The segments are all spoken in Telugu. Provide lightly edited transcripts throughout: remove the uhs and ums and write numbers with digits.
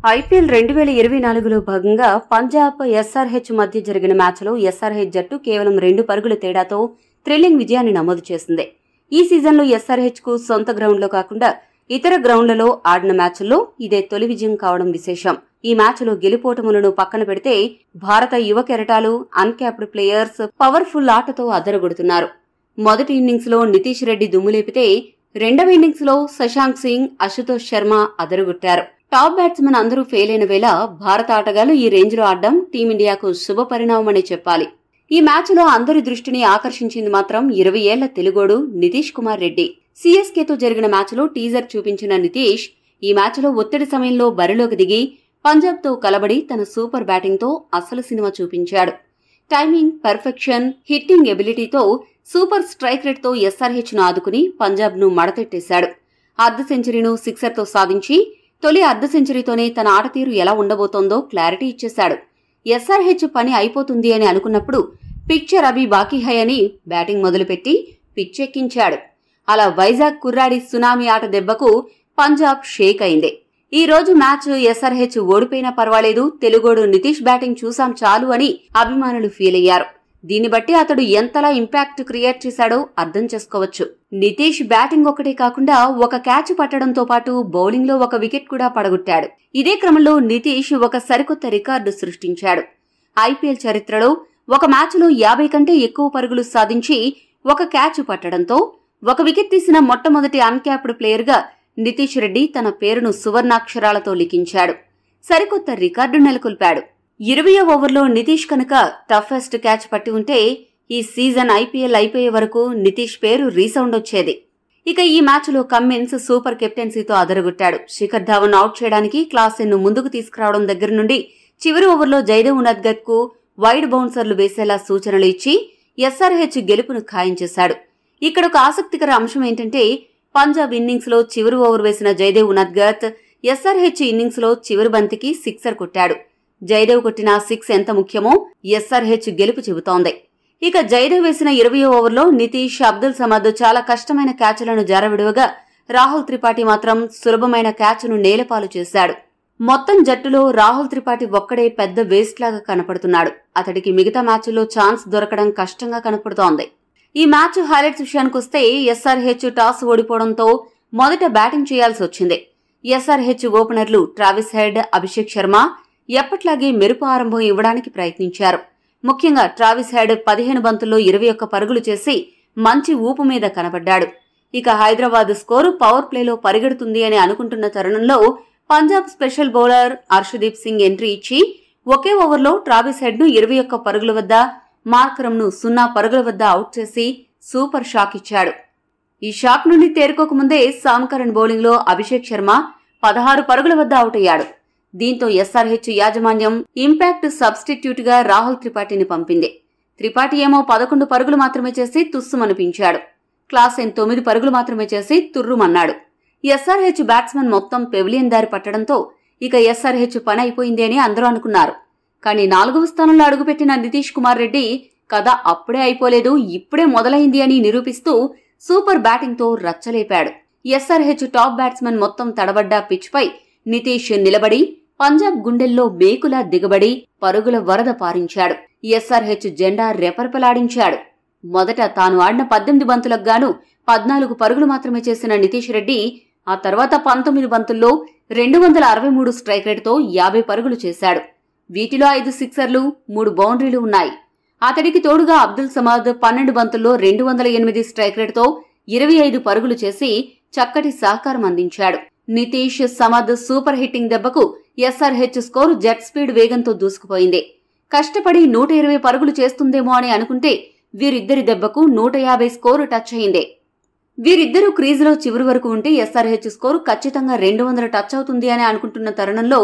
ఐపీఎల్ 2024లో భాగంగా పంజాబ్ ఎస్ఆర్హెచ్ మధ్య జరిగిన మ్యాచ్లో ఎస్ఆర్హెచ్ జట్టు కేవలం 2 పరుగుల తేడాతో థ్రిల్లింగ్ విజయాన్ని నమోదు చేసింది. ఈ సీజన్లో ఎస్ఆర్హెచ్ కు సొంత గ్రౌండ్లో కాకుండా ఇతర గ్రౌండ్లలో ఆడిన మ్యాచ్ల్లో ఇదే తొలి విజయం కావడం విశేషం. ఈ మ్యాచ్లో గెలుపోటములను పక్కన పెడితే భారత యువ కెరటాలు అన్క్యాప్డ్ ప్లేయర్స్ పవర్ఫుల్ ఆటతో అదరగొడుతున్నారు. మొదటి ఇన్నింగ్స్ లో నితీష్ రెడ్డి దుమ్ములేపితే రెండవ ఇన్నింగ్స్ లో శశాంక్ సింగ్, అశుతోష్ శర్మ అదరగొట్టారు. టాప్ బ్యాట్స్మెన్ అందరూ ఫెయిల్ అయిన వేళ భారత ఆటగాళ్లు ఈ రేంజ్ లో ఆడడం టీమిండియాకు శుభ పరిణామమని చెప్పాలి. ఈ మ్యాచ్ లో అందరి దృష్టిని ఆకర్షించింది మాత్రం 20 ఏళ్ల తెలుగోడు నితీష్ కుమార్ రెడ్డి. సిఎస్కేతో జరిగిన మ్యాచ్ లో టీజర్ చూపించిన నితీష్ ఈ మ్యాచ్ లో ఒత్తిడి సమయంలో బరిలోకి దిగి పంజాబ్ తో కలబడి తన సూపర్ బ్యాటింగ్ తో అసలు సినిమా చూపించాడు. టైమింగ్, పర్ఫెక్షన్, హిట్టింగ్ ఎబిలిటీతో సూపర్ స్ట్రైక్ రేట్ తో ఎస్ఆర్హెచ్ ను ఆదుకుని పంజాబ్ ను మడతెట్టేశాడు. అర్ధ సెంచరీను సిక్సర్ తో సాధించి తొలి అర్ధ సెంచరీతోనే తన ఆటతీరు ఎలా ఉండబోతోందో క్లారిటీ ఇచ్చేశాడు. ఎస్ఆర్హెచ్ పని అయిపోతుంది అని అనుకున్నప్పుడు పిక్చర్ అభి బాకీ హై అని బ్యాటింగ్ మొదలుపెట్టి పిచ్చెక్కించాడు. అలా వైజాగ్ కుర్రాడి సునామీ ఆట దెబ్బకు పంజాబ్ షేక్ అయింది. ఈ రోజు మ్యాచ్ ఎస్ఆర్హెచ్ ఓడిపోయినా పర్వాలేదు, తెలుగోడు నితీష్ బ్యాటింగ్ చూసాం చాలు అని అభిమానులు ఫీల్ అయ్యారు. దీన్ని బట్టి అతడు ఎంతలా ఇంపాక్ట్ క్రియేట్ చేశాడో అర్థం చేసుకోవచ్చు. నితీష్ బ్యాటింగ్ ఒకటే కాకుండా ఒక క్యాచ్ పట్టడంతో పాటు బౌలింగ్ లో ఒక వికెట్ కూడా పడగొట్టాడు. ఇదే క్రమంలో నితీష్ ఒక సరికొత్త రికార్డు సృష్టించాడు. ఐపీఎల్ చరిత్రలో ఒక మ్యాచ్ లో 50 కంటే ఎక్కువ పరుగులు సాధించి ఒక క్యాచ్ పట్టడంతో ఒక వికెట్ తీసిన మొట్టమొదటి అన్క్యాప్డ్ ప్లేయర్ గా నితీష్ రెడ్డి తన పేరును సువర్ణాక్షరాలతో లిఖించాడు. సరికొత్త రికార్డు నెలకొల్పాడు. 20వ ఓవర్లో నితీష్ కనుక టఫెస్ట్ క్యాచ్ పట్టి ఉంటే ఈ సీజన్ ఐపీఎల్ అయిపోయే వరకు నితీష్ పేరు రీసౌండ్ వచ్చేది. ఇక ఈ మ్యాచ్ లో కమ్మిన్స్ సూపర్ కెప్టెన్సీతో అదరగొట్టాడు. శిఖర్ ధావన్ అవుట్ చేయడానికి క్లాసెన్ ను ముందుకు తీసుకురావడం దగ్గర నుండి చివరి ఓవర్లో జైదేవ్ ఉనద్గత్ కు వైడ్ బౌన్సర్లు వేసేలా సూచనలు ఇచ్చి ఎస్ఆర్హెచ్ గెలుపును ఖాయం చేశాడు. ఇక్కడ ఒక ఆసక్తికర అంశం ఏంటంటే పంజాబ్ ఇన్నింగ్స్ లో చివరి ఓవర్ వేసిన జైదేవ్ ఉనద్గత్ ఎస్ఆర్హెచ్ ఇన్నింగ్స్ లో చివరి బంతికి సిక్సర్ కొట్టాడు. జైదేవ్ కొట్టిన 6 ఎంత ముఖ్యమో ఎస్ఆర్హెచ్ గెలుపు చెబుతోంది. ఇక జైదేవ్ వేసిన 20వ ఓవర్లో నితీష్, అబ్దుల్ సమద్ చాలా కష్టమైన క్యాచ్లను జారవిడువగా రాహుల్ త్రిపాఠి మాత్రం సులభమైన క్యాచ్ను నేలపాలు చేశాడు. మొత్తం జట్టులో రాహుల్ త్రిపాఠి ఒక్కడే పెద్ద వేస్ట్ లాగా కనపడుతున్నాడు. అతడికి మిగతా మ్యాచ్ల్లో ఛాన్స్ దొరకడం కష్టంగా కనపడుతోంది. ఈ మ్యాచ్ హైలైట్స్ విషయానికొస్తే ఎస్ఆర్హెచ్ టాస్ ఓడిపోవడంతో మొదట బ్యాటింగ్ చేయాల్సి వచ్చింది. ఎస్ఆర్హెచ్ ఓపెనర్లు ట్రావిస్ హెడ్, అభిషేక్ శర్మ ఎప్పట్లాగే మెరుపు ఆరంభం ఇవ్వడానికి ప్రయత్నించారు. ముఖ్యంగా ట్రావిస్ హెడ్ 15 బంతుల్లో 21 పరుగులు చేసి మంచి ఊపు మీద కనబడ్డాడు. ఇక హైదరాబాద్ స్కోరు పవర్ ప్లేలో పరిగెడుతుంది అని అనుకుంటున్న తరుణంలో Punjab special bowler Arshdeep Singh entry ఇచ్చి ఒకే ఓవర్లో ట్రావిస్ హెడ్ ను 21 పరుగుల వద్ద, మార్కరమ్ ను 0 పరుగుల వద్ద అవుట్ చేసి సూపర్ షాక్ ఇచ్చాడు. ఈ షాక్ నుండి తేరుకోకముందే సామ్కరణ్ బౌలింగ్ లో అభిషేక్ శర్మ 16 పరుగుల వద్ద అవుట్ అయ్యాడు. దీంతో ఎస్ఆర్హెచ్ యాజమాన్యం ఇంపాక్ట్ సబ్స్టిట్యూట్ గా రాహుల్ త్రిపాఠిని పంపింది. త్రిపాఠి ఏమో 11 పరుగులు మాత్రమే చేసి తుస్సుమనిపించాడు. క్లాసెన్ 9 పరుగులు మాత్రమే చేసి తుర్రుమన్నాడు. ఎస్ఆర్హెచ్ బ్యాట్స్మెన్ మొత్తం పెవిలియన్ దారి పట్టడంతో ఇక ఎస్ఆర్హెచ్ పని అయిపోయింది అని అందరూ అనుకున్నారు. కానీ 4వ స్థానంలో అడుగుపెట్టిన నితీష్ కుమార్ రెడ్డి కథ అప్పుడే అయిపోలేదు, ఇప్పుడే మొదలైంది అని నిరూపిస్తూ సూపర్ బ్యాటింగ్ తో రచ్చలేపాడు. ఎస్ఆర్హెచ్ టాప్ బ్యాట్స్మెన్ మొత్తం తడబడ్డ పిచ్ పై నితీష్ నిలబడి పంజాబ్ గుండెల్లో మేకులా దిగబడి పరుగుల వరద పారించాడు. ఎస్ఆర్హెచ్ జెండా రెపరెపలాడించాడు. మొదట తాను ఆడిన 18 బంతులకు గాను 14 పరుగులు మాత్రమే చేసిన నితీష్ రెడ్డి ఆ తర్వాత 19 బంతుల్లో 263 స్ట్రైక్ రేటుతో 50 పరుగులు చేశాడు. వీటిలో 5 సిక్సర్లు, 3 బౌండరీలు ఉన్నాయి. అతడికి తోడుగా అబ్దుల్ సమద్ 12 బంతుల్లో 208 స్ట్రైక్ రేటుతో 25 పరుగులు చేసి చక్కటి సహకారం అందించాడు. నితీష్, సమద్ సూపర్ హిట్టింగ్ దెబ్బకు ఎస్ఆర్హెచ్ స్కోరు జెట్ స్పీడ్ వేగంతో దూసుకుపోయింది. కష్టపడి 120 పరుగులు చేస్తుందేమో అని అనుకుంటే వీరిద్దరి దెబ్బకు 150 స్కోరు టచ్ అయింది. వీరిద్దరూ క్రీజులో చివరి వరకు ఉంటే ఎస్ఆర్హెచ్ స్కోరు ఖచ్చితంగా 200 టచ్ అవుతుంది అని అనుకుంటున్న తరుణంలో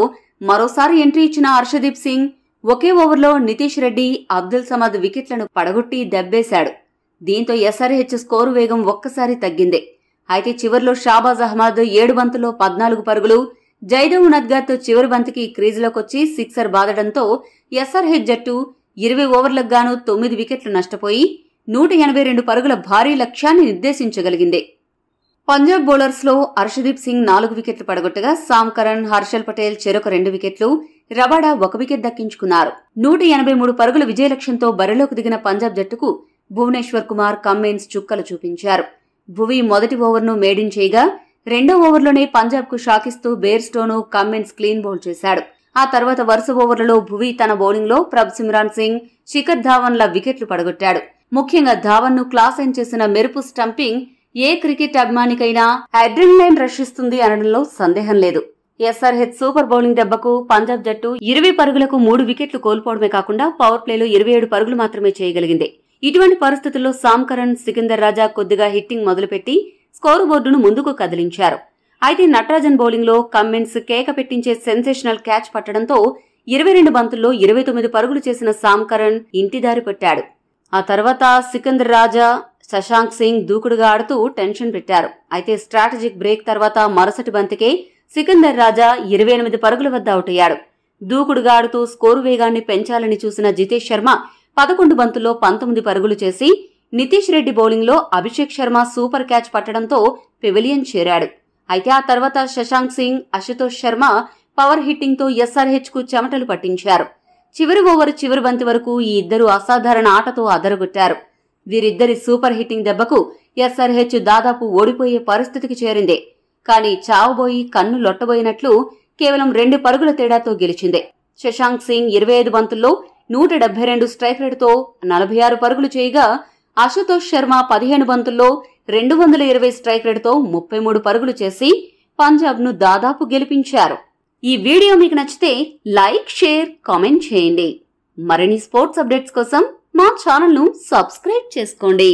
మరోసారి ఎంట్రీ ఇచ్చిన అర్షదీప్ సింగ్ ఒకే ఓవర్లో నితీష్ రెడ్డి, అబ్దుల్ సమద్ వికెట్లను పడగొట్టి దెబ్బేశాడు. దీంతో ఎస్ఆర్హెచ్ స్కోరు వేగం ఒక్కసారి తగ్గింది. అయితే చివర్లో షాబాజ్ అహ్మద్ 7 బంతుల్లో 14 పరుగులు, జైదేవ్ ఉనద్గత్ చివరి బంతికి క్రీజులోకొచ్చి సిక్సర్ బాదడంతో ఎస్ఆర్హెచ్ జట్టు 20 ఓవర్లకు గాను 9 వికెట్లు నష్టపోయి 182 పరుగుల భారీ లక్ష్యాన్ని నిర్దేశించగలిగింది. పంజాబ్ బౌలర్స్ లో హర్షదీప్ సింగ్ 4 వికెట్లు పడగొట్టగా సామ్ కరణ్, హర్షల్ పటేల్ చెరొక 2 వికెట్లు, రబాడా 1 వికెట్ దక్కించుకున్నారు. 183 పరుగుల విజయ లక్ష్యంతో బరిలోకి దిగిన పంజాబ్ జట్టుకు భువనేశ్వర్ కుమార్, కమ్మిన్స్ చుక్కలు చూపించారు. భువీ మొదటి ఓవర్ను మేడిన్ చేయగా రెండో ఓవర్లోనే పంజాబ్ కు షాకిస్తూ బేర్స్టోను, కమ్మిన్స్ క్లీన్ బౌల్ చేశాడు. ఆ తర్వాత వరుస ఓవర్లలో భువీ తన బౌలింగ్ లో ప్రభ్ సిమ్రాన్ సింగ్, శిఖర్ ధావన్ల వికెట్లు పడగొట్టాడు. ముఖ్యంగా ధావన్ ను క్లాస్ అయిన చేసిన మెరుపు స్టంపింగ్ ఏ క్రికెట్ అభిమానికైనా అడ్రినలైన్ రష్ ఇస్తుంది అనడంలో సందేహం లేదు. ఎస్ఆర్హెచ్ సూపర్ బౌలింగ్ దెబ్బకు పంజాబ్ జట్టు 20 పరుగులకు 3 వికెట్లు కోల్పోవడమే కాకుండా పవర్ ప్లేలో 27 పరుగులు మాత్రమే చేయగలిగింది. ఇటువంటి పరిస్థితుల్లో సామ్ కరణ్, సికిందర్ రాజా కొద్దిగా హిట్టింగ్ మొదలుపెట్టి స్కోరు బోర్డును ముందుకు కదిలించారు. అయితే నటరాజన్ బౌలింగ్ లో కమ్మిన్స్ కేక పెట్టించే సెన్సేషనల్ క్యాచ్ పట్టడంతో 22 బంతుల్లో 29 పరుగులు చేసిన సామ్ కరణ్ ఇంటిదారి పట్టాడు. ఆ తర్వాత సికిందర్ రాజా, శశాంక్ సింగ్ దూకుడుగా ఆడుతూ టెన్షన్ పెట్టారు. అయితే స్ట్రాటజిక్ బ్రేక్ తర్వాత మరుసటి బంతికే సికిందర్ రాజా 28 పరుగుల వద్ద అవుట్ అయ్యాడు. దూకుడుగా ఆడుతూ స్కోరు వేగాన్ని పెంచాలని చూసిన జితేష్ శర్మ 11 బంతుల్లో 19 పరుగులు చేసి నితీష్ రెడ్డి బౌలింగ్ లో అభిషేక్ శర్మ సూపర్ క్యాచ్ పట్టడంతో పెవిలియన్ చేరాడు. అయితే ఆ తర్వాత శశాంక్ సింగ్, అశుతోష్ శర్మ పవర్ హిట్టింగ్ తో ఎస్ఆర్హెచ్ కు చెమటలు పట్టించారు. చివరి ఓవర్ చివరి బంతి వరకు ఈ ఇద్దరు అసాధారణ ఆటతో అదరగొట్టారు. వీరిద్దరి సూపర్ హిట్టింగ్ దెబ్బకు ఎస్ఆర్హెచ్ దాదాపు ఓడిపోయే పరిస్థితికి చేరింది. కానీ చావబోయి కన్ను లొట్టబోయినట్లు కేవలం 2 పరుగుల తేడాతో గెలిచింది. శశాంక్ సింగ్ 25 బంతుల్లో 172 స్ట్రైక్ రేటుతో 46 పరుగులు చేయగా అశుతోష్ శర్మ 15 బంతుల్లో 220 స్ట్రైక్ రేటుతో 33 పరుగులు చేసి పంజాబ్ ను దాదాపు గెలిపించారు. ఈ వీడియో మీకు నచ్చితే లైక్, షేర్, కామెంట్ చేయండి. మరిన్ని స్పోర్ట్స్ అప్డేట్స్ కోసం మా ఛానల్ ను సబ్స్క్రైబ్ చేసుకోండి.